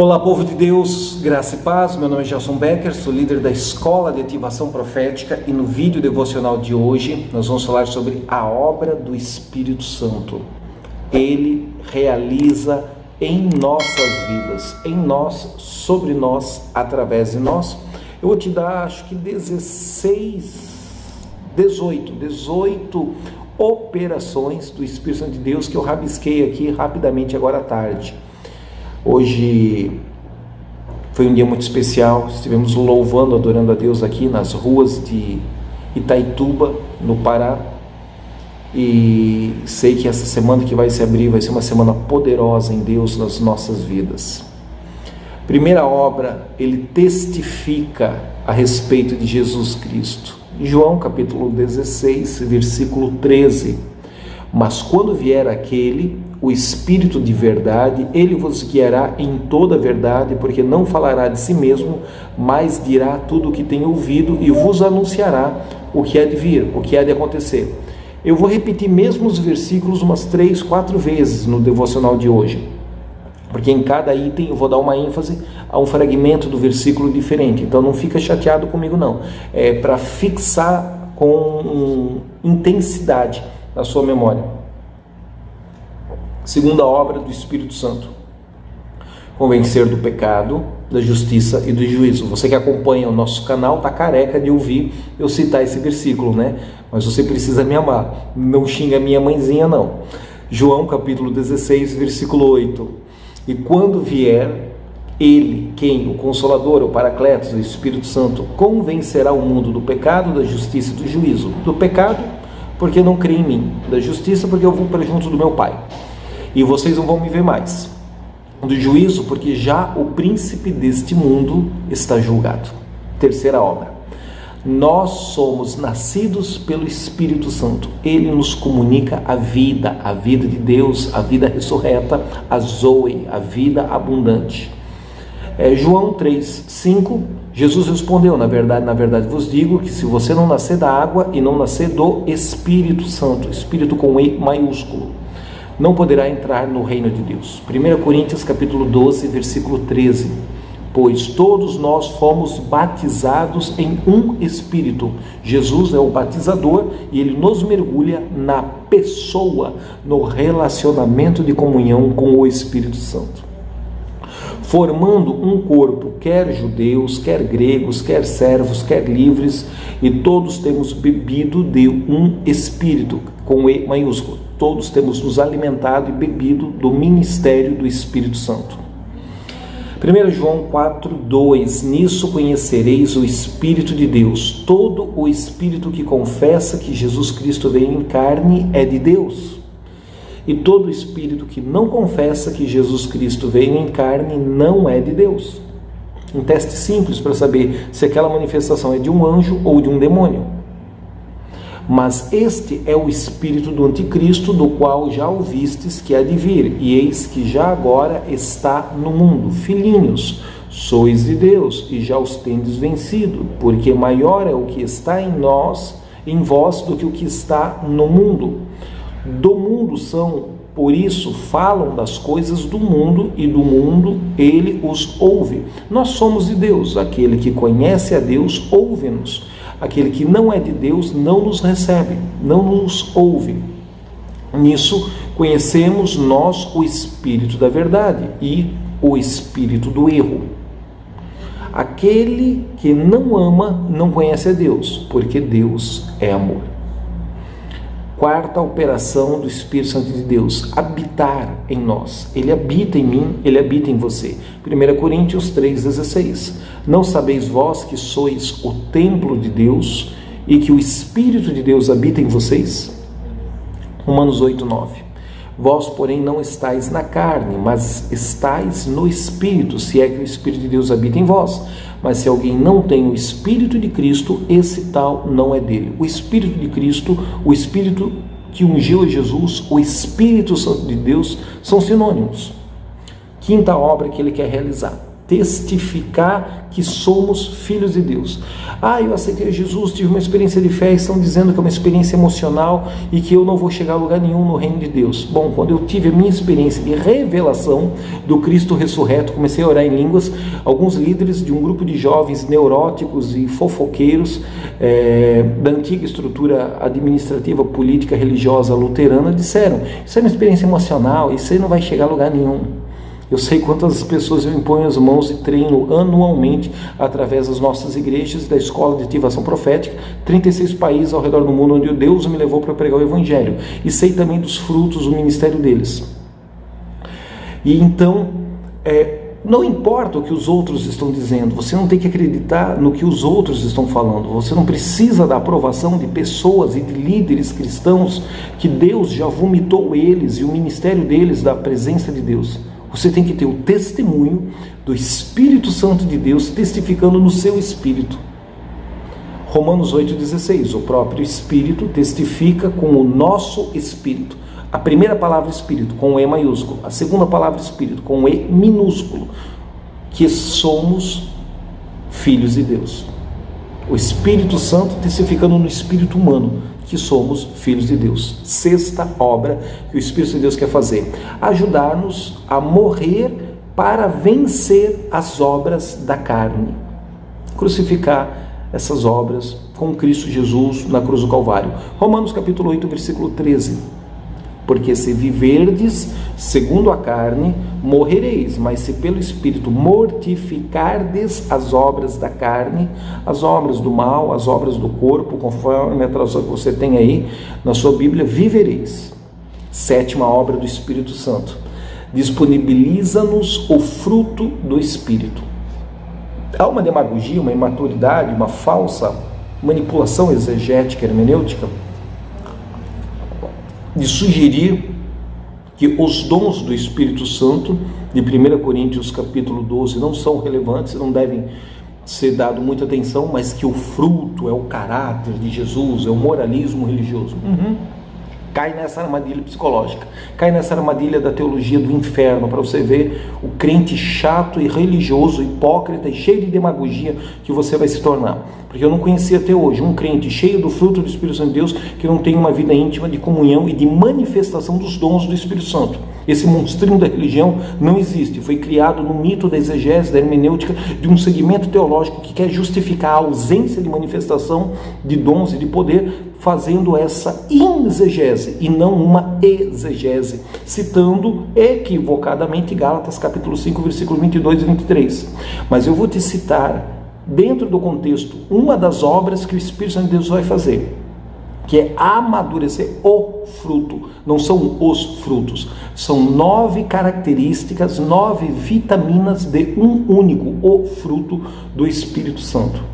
Olá, povo de Deus, graça e paz. Meu nome é Gelson Becker, sou líder da Escola de Ativação Profética e no vídeo devocional de hoje nós vamos falar sobre a obra do Espírito Santo. Ele realiza em nossas vidas, em nós, sobre nós, através de nós. Eu vou te dar, acho que 18 operações do Espírito Santo de Deus que eu rabisquei aqui rapidamente agora à tarde. Hoje foi um dia muito especial, estivemos louvando, adorando a Deus aqui nas ruas de Itaituba, no Pará, e sei que essa semana que vai se abrir vai ser uma semana poderosa em Deus nas nossas vidas. Primeira obra, ele testifica a respeito de Jesus Cristo. Em João capítulo 16, versículo 13, mas quando vier aquele, o Espírito de verdade, ele vos guiará em toda a verdade, porque não falará de si mesmo, mas dirá tudo o que tem ouvido e vos anunciará o que há de vir, o que há de acontecer. Eu vou repetir mesmo os versículos umas 3, 4 vezes no devocional de hoje, porque em cada item eu vou dar uma ênfase a um fragmento do versículo diferente, então não fica chateado comigo não, é para fixar com intensidade na sua memória. Segunda obra do Espírito Santo: convencer do pecado, da justiça e do juízo. Você que acompanha o nosso canal está careca de ouvir eu citar esse versículo, né? Mas você precisa me amar, não xinga minha mãezinha não. João capítulo 16, versículo 8: e quando vier ele, quem? O Consolador, o Paracletos, o Espírito Santo, convencerá o mundo do pecado, da justiça e do juízo. Do pecado, porque não crê em mim. Da justiça, porque eu vou para junto do meu Pai e vocês não vão me ver mais. Do juízo, porque já o príncipe deste mundo está julgado. Terceira obra: nós somos nascidos pelo Espírito Santo. Ele nos comunica a vida de Deus, a vida ressurreta, a Zoe, a vida abundante. João 3:5, Jesus respondeu: na verdade vos digo que se você não nascer da água e não nascer do Espírito Santo, Espírito com E maiúsculo, não poderá entrar no reino de Deus. 1 Coríntios capítulo 12, versículo 13, pois todos nós fomos batizados em um Espírito. Jesus é o batizador e ele nos mergulha na pessoa, no relacionamento de comunhão com o Espírito Santo, formando um corpo, quer judeus, quer gregos, quer servos, quer livres, e todos temos bebido de um Espírito, com E maiúsculo. Todos temos nos alimentado e bebido do ministério do Espírito Santo. 1 João 4:2, nisso conhecereis o Espírito de Deus. Todo o Espírito que confessa que Jesus Cristo veio em carne é de Deus. E todo Espírito que não confessa que Jesus Cristo veio em carne não é de Deus. Um teste simples para saber se aquela manifestação é de um anjo ou de um demônio. Mas este é o espírito do anticristo, do qual já ouvistes que há de vir, e eis que já agora está no mundo. Filhinhos, sois de Deus, e já os tendes vencido, porque maior é o que está em vós, do que o que está no mundo. Do mundo são, por isso falam das coisas do mundo, e do mundo ele os ouve. Nós somos de Deus, aquele que conhece a Deus ouve-nos. Aquele que não é de Deus não nos recebe, não nos ouve. Nisso conhecemos nós o espírito da verdade e o espírito do erro. Aquele que não ama não conhece a Deus, porque Deus é amor. Quarta operação do Espírito Santo de Deus: habitar em nós. Ele habita em mim, ele habita em você. 1 Coríntios 3,16. Não sabeis vós que sois o templo de Deus e que o Espírito de Deus habita em vocês? Romanos 8,9. Vós, porém, não estáis na carne, mas estáis no Espírito, se é que o Espírito de Deus habita em vós. Mas se alguém não tem o Espírito de Cristo, esse tal não é dele. O Espírito de Cristo, o Espírito que ungiu a Jesus, o Espírito Santo de Deus, são sinônimos. Quinta obra que ele quer realizar: testificar que somos filhos de Deus. Eu aceitei Jesus, tive uma experiência de fé, estão dizendo que é uma experiência emocional e que eu não vou chegar a lugar nenhum no reino de Deus. Bom, quando eu tive a minha experiência de revelação do Cristo ressurreto, comecei a orar em línguas, alguns líderes de um grupo de jovens neuróticos e fofoqueiros da antiga estrutura administrativa, política, religiosa luterana disseram: isso é uma experiência emocional, isso aí não vai chegar a lugar nenhum. Eu sei quantas pessoas eu imponho as mãos e treino anualmente através das nossas igrejas e da escola de ativação profética, 36 países ao redor do mundo onde Deus me levou para pregar o Evangelho, e sei também dos frutos do ministério deles. E então, não importa o que os outros estão dizendo, você não tem que acreditar no que os outros estão falando, você não precisa da aprovação de pessoas e de líderes cristãos que Deus já vomitou eles e o ministério deles da presença de Deus. Você tem que ter o testemunho do Espírito Santo de Deus testificando no seu espírito. Romanos 8,16, o próprio Espírito testifica com o nosso espírito. A primeira palavra Espírito com E maiúsculo, a segunda palavra Espírito com E minúsculo, que somos filhos de Deus. O Espírito Santo testificando no espírito humano que somos filhos de Deus. Sexta obra que o Espírito de Deus quer fazer: ajudar-nos a morrer para vencer as obras da carne. Crucificar essas obras com Cristo Jesus na cruz do Calvário. Romanos capítulo 8, versículo 13. Porque se viverdes segundo a carne, morrereis, mas se pelo Espírito mortificardes as obras da carne, as obras do mal, as obras do corpo, conforme a tradução que você tem aí na sua Bíblia, vivereis. Sétima obra do Espírito Santo: disponibiliza-nos o fruto do Espírito. Há uma demagogia, uma imaturidade, uma falsa manipulação exegética, hermenêutica, de sugerir que os dons do Espírito Santo de 1 Coríntios capítulo 12 não são relevantes, não devem ser dado muita atenção, mas que o fruto é o caráter de Jesus, é o moralismo religioso. Cai nessa armadilha psicológica, cai nessa armadilha da teologia do inferno, para você ver o crente chato e religioso, hipócrita e cheio de demagogia que você vai se tornar. Porque eu não conheci até hoje um crente cheio do fruto do Espírito Santo de Deus que não tem uma vida íntima de comunhão e de manifestação dos dons do Espírito Santo. Esse monstrinho da religião não existe, foi criado no mito da exegese, da hermenêutica, de um segmento teológico que quer justificar a ausência de manifestação de dons e de poder, fazendo essa exegese e não uma exegese, citando equivocadamente Gálatas capítulo 5, versículo 22 e 23. Mas eu vou te citar, dentro do contexto, uma das obras que o Espírito Santo de Deus vai fazer, que é amadurecer o fruto. Não são os frutos, são 9 características, 9 vitaminas de um único, o fruto do Espírito Santo.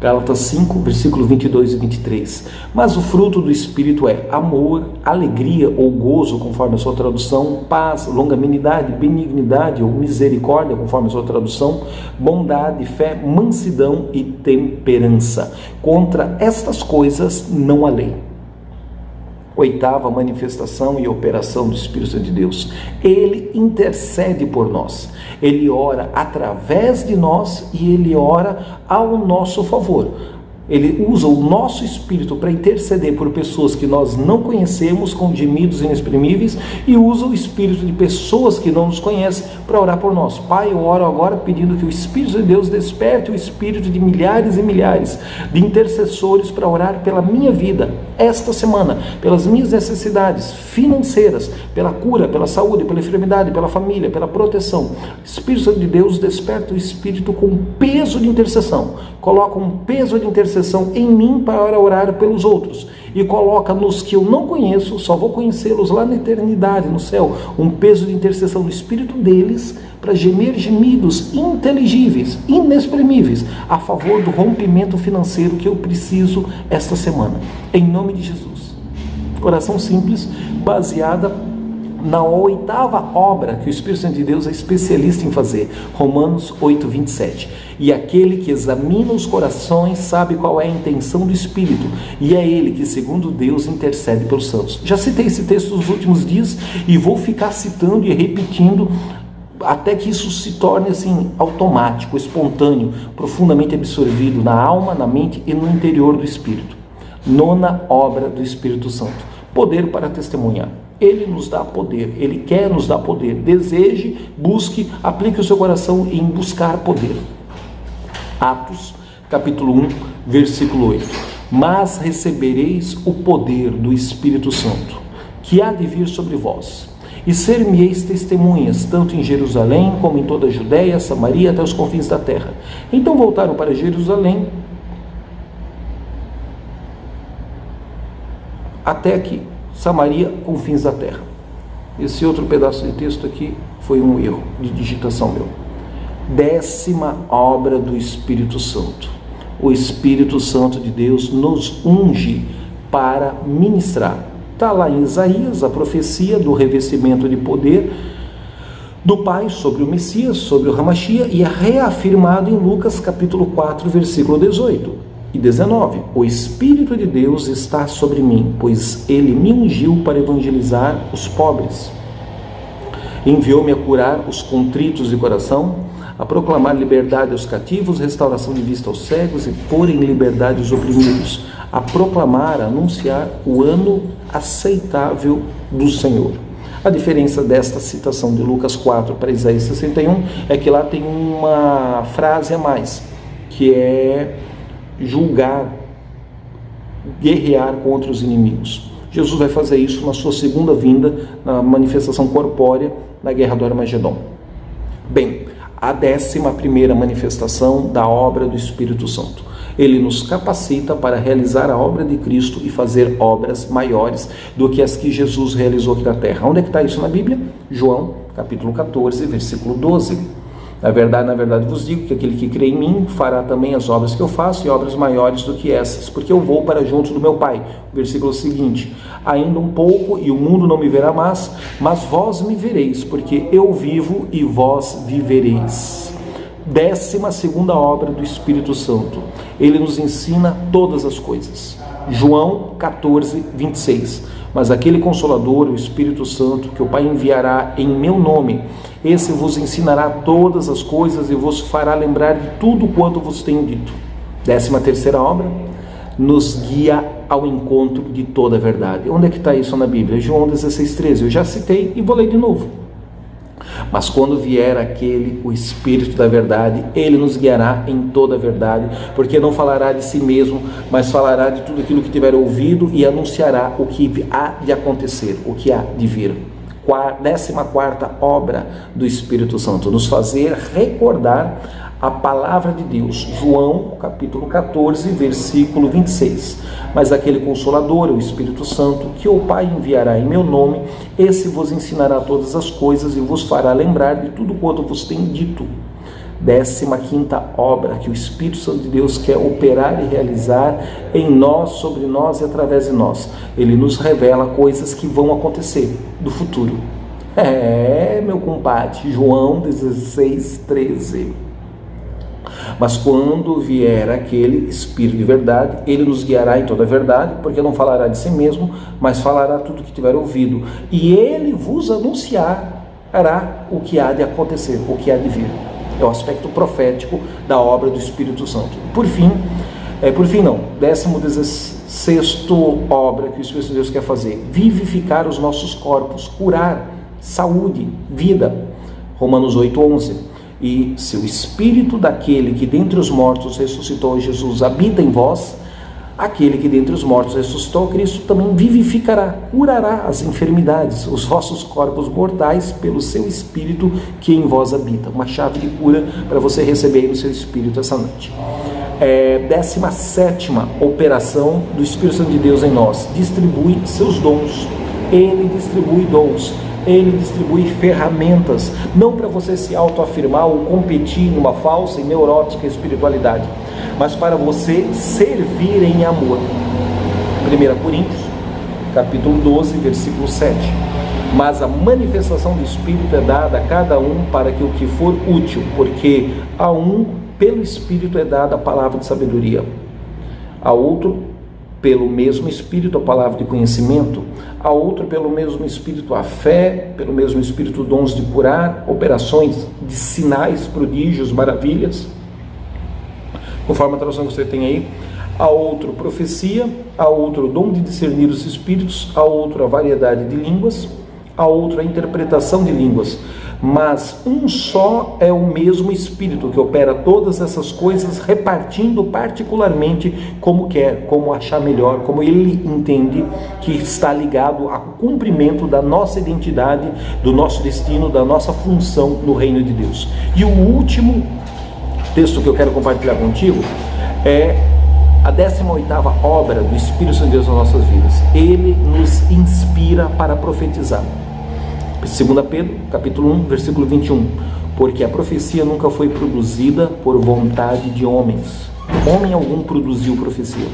Gálatas 5, versículo 22 e 23. Mas o fruto do Espírito é amor, alegria ou gozo, conforme a sua tradução, paz, longanimidade, benignidade ou misericórdia, conforme a sua tradução, bondade, fé, mansidão e temperança. Contra estas coisas não há lei. Oitava manifestação e operação do Espírito Santo de Deus: ele intercede por nós, ele ora através de nós e ele ora ao nosso favor. Ele usa o nosso espírito para interceder por pessoas que nós não conhecemos, com gemidos inexprimíveis, e usa o espírito de pessoas que não nos conhecem para orar por nós. Pai, eu oro agora pedindo que o Espírito de Deus desperte o espírito de milhares e milhares de intercessores para orar pela minha vida esta semana, pelas minhas necessidades financeiras, pela cura, pela saúde, pela enfermidade, pela família, pela proteção. Espírito de Deus, desperta o espírito com peso de intercessão, coloca um peso de intercessão em mim para orar pelos outros, e coloca nos que eu não conheço, só vou conhecê-los lá na eternidade, no céu, um peso de intercessão no espírito deles, para gemer gemidos inteligíveis, inexprimíveis, a favor do rompimento financeiro que eu preciso esta semana, em nome de Jesus. Oração simples, baseada na oitava obra que o Espírito Santo de Deus é especialista em fazer, Romanos 8, 27. E aquele que examina os corações sabe qual é a intenção do Espírito, e é ele que, segundo Deus, intercede pelos santos. Já citei esse texto nos últimos dias e vou ficar citando e repetindo até que isso se torne assim automático, espontâneo, profundamente absorvido na alma, na mente e no interior do espírito. Nona obra do Espírito Santo: poder para testemunhar. Ele nos dá poder, Ele quer nos dar poder. Deseje, busque, aplique o seu coração em buscar poder. Atos, capítulo 1, versículo 8. Mas recebereis o poder do Espírito Santo, que há de vir sobre vós, e ser-me-eis testemunhas, tanto em Jerusalém, como em toda a Judéia, Samaria, até os confins da terra. Então voltaram para Jerusalém, até aqui, Samaria, confins da terra. Esse outro pedaço de texto aqui foi um erro de digitação meu. 10ª obra do Espírito Santo. O Espírito Santo de Deus nos unge para ministrar. Está lá em Isaías a profecia do revestimento de poder do Pai sobre o Messias, sobre o Hamashia, e é reafirmado em Lucas capítulo 4, versículo 18 e 19. O Espírito de Deus está sobre mim, pois Ele me ungiu para evangelizar os pobres. Enviou-me a curar os contritos de coração, a proclamar liberdade aos cativos, restauração de vista aos cegos e pôr em liberdade os oprimidos, a proclamar, a anunciar o ano aceitável do Senhor. A diferença desta citação de Lucas 4 para Isaías 61 é que lá tem uma frase a mais, que é julgar, guerrear contra os inimigos. Jesus vai fazer isso na sua segunda vinda, na manifestação corpórea, na guerra do Armagedon. Bem, a 11ª manifestação da obra do Espírito Santo. Ele nos capacita para realizar a obra de Cristo e fazer obras maiores do que as que Jesus realizou aqui na terra. Onde é que está isso na Bíblia? João, capítulo 14, versículo 12. Na verdade vos digo que aquele que crê em mim fará também as obras que eu faço e obras maiores do que essas, porque eu vou para junto do meu Pai. Versículo seguinte: ainda um pouco e o mundo não me verá mais, mas vós me vereis, porque eu vivo e vós vivereis. 12ª obra do Espírito Santo. Ele nos ensina todas as coisas. João 14, 26. Mas aquele Consolador, o Espírito Santo, que o Pai enviará em meu nome, esse vos ensinará todas as coisas e vos fará lembrar de tudo quanto vos tenho dito. 13ª obra, nos guia ao encontro de toda a verdade. Onde é que está isso na Bíblia? João 16, 13. Eu já citei e vou ler de novo. Mas quando vier aquele, o Espírito da verdade, ele nos guiará em toda a verdade, porque não falará de si mesmo, mas falará de tudo aquilo que tiver ouvido e anunciará o que há de acontecer, o que há de vir. 14ª obra do Espírito Santo, nos fazer recordar a palavra de Deus. João, capítulo 14, versículo 26. Mas aquele Consolador, o Espírito Santo, que o Pai enviará em meu nome, esse vos ensinará todas as coisas e vos fará lembrar de tudo quanto vos tenho dito. 15ª obra que o Espírito Santo de Deus quer operar e realizar em nós, sobre nós e através de nós. Ele nos revela coisas que vão acontecer do futuro. Meu compadre, João 16, 13. Mas quando vier aquele Espírito de verdade, ele nos guiará em toda a verdade, porque não falará de si mesmo, mas falará tudo o que tiver ouvido. E ele vos anunciará o que há de acontecer, o que há de vir. É o aspecto profético da obra do Espírito Santo. Por fim, 16ª obra que o Espírito de Deus quer fazer: vivificar os nossos corpos, curar, saúde, vida. Romanos 8, 11. E se o Espírito daquele que dentre os mortos ressuscitou Jesus habita em vós, aquele que dentre os mortos ressuscitou Cristo também vivificará, curará as enfermidades, os vossos corpos mortais pelo seu Espírito que em vós habita. Uma chave de cura para você receber no seu Espírito essa noite. 17ª operação do Espírito Santo de Deus em nós: distribui seus dons. Ele distribui dons. Ele distribui ferramentas, não para você se autoafirmar ou competir numa falsa e neurótica espiritualidade, mas para você servir em amor. 1 Coríntios, capítulo 12, versículo 7. Mas a manifestação do Espírito é dada a cada um para que o que for útil, porque a um, pelo Espírito, é dada a palavra de sabedoria, a outro, pelo mesmo Espírito, a palavra de conhecimento, a outro pelo mesmo Espírito a fé, pelo mesmo Espírito dons de curar, operações de sinais, prodígios, maravilhas, conforme a tradução que você tem aí, a outro profecia, a outro dom de discernir os espíritos, a outro a variedade de línguas, a outro a interpretação de línguas, mas um só é o mesmo Espírito que opera todas essas coisas, repartindo particularmente como quer, como achar melhor, como ele entende que está ligado ao cumprimento da nossa identidade, do nosso destino, da nossa função no reino de Deus. E o último texto que eu quero compartilhar contigo é a 18ª obra do Espírito Santo de Deus nas nossas vidas. Ele nos inspira para profetizar. 2 Pedro, capítulo 1, versículo 21. Porque a profecia nunca foi produzida por vontade de homens. Homem algum produziu profecia.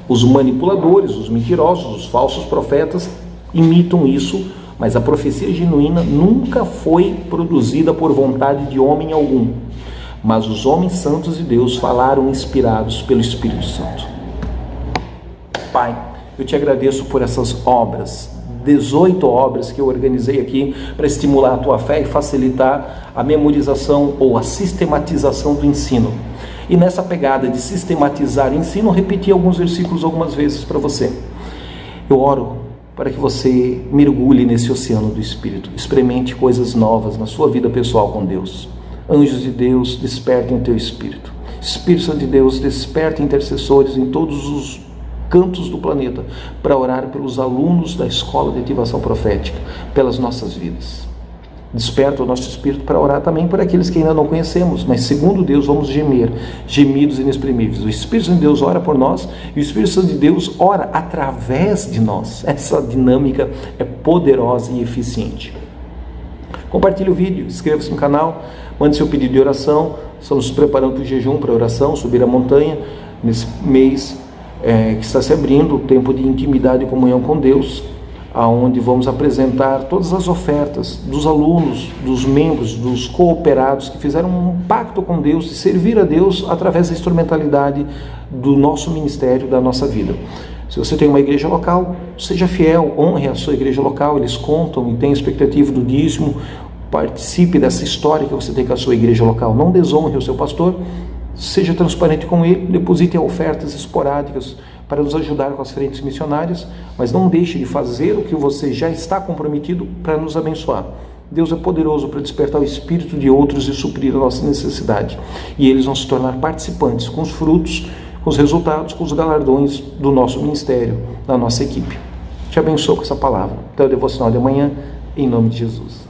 Os manipuladores, os mentirosos, os falsos profetas imitam isso, mas a profecia genuína nunca foi produzida por vontade de homem algum. Mas os homens santos de Deus falaram inspirados pelo Espírito Santo. Pai, eu te agradeço por essas obras, 18 obras que eu organizei aqui para estimular a tua fé e facilitar a memorização ou a sistematização do ensino. E nessa pegada de sistematizar o ensino, eu repeti alguns versículos algumas vezes para você. Eu oro para que você mergulhe nesse oceano do Espírito, experimente coisas novas na sua vida pessoal com Deus. Anjos de Deus, despertem o teu Espírito. Espírito Santo de Deus, desperta intercessores em todos os cantos do planeta para orar pelos alunos da Escola de Ativação Profética, pelas nossas vidas. Desperta o nosso espírito para orar também por aqueles que ainda não conhecemos, mas segundo Deus vamos gemer, gemidos inexprimíveis. O Espírito Santo de Deus ora por nós e o Espírito Santo de Deus ora através de nós. Essa dinâmica é poderosa e eficiente. Compartilhe o vídeo, inscreva-se no canal, mande seu pedido de oração. Estamos nos preparando para o jejum, para a oração, subir a montanha, nesse mês que está se abrindo, o tempo de intimidade e comunhão com Deus, aonde vamos apresentar todas as ofertas dos alunos, dos membros, dos cooperados que fizeram um pacto com Deus, de servir a Deus através da instrumentalidade do nosso ministério, da nossa vida. Se você tem uma igreja local, seja fiel, honre a sua igreja local, eles contam e têm expectativa do dízimo, participe dessa história que você tem com a sua igreja local, não desonre o seu pastor, seja transparente com ele, deposite ofertas esporádicas para nos ajudar com as frentes missionárias, mas não deixe de fazer o que você já está comprometido para nos abençoar. Deus é poderoso para despertar o espírito de outros e suprir a nossa necessidade. E eles vão se tornar participantes com os frutos, com os resultados, com os galardões do nosso ministério, da nossa equipe. Te abençoo com essa palavra. Até o devocional de amanhã, em nome de Jesus.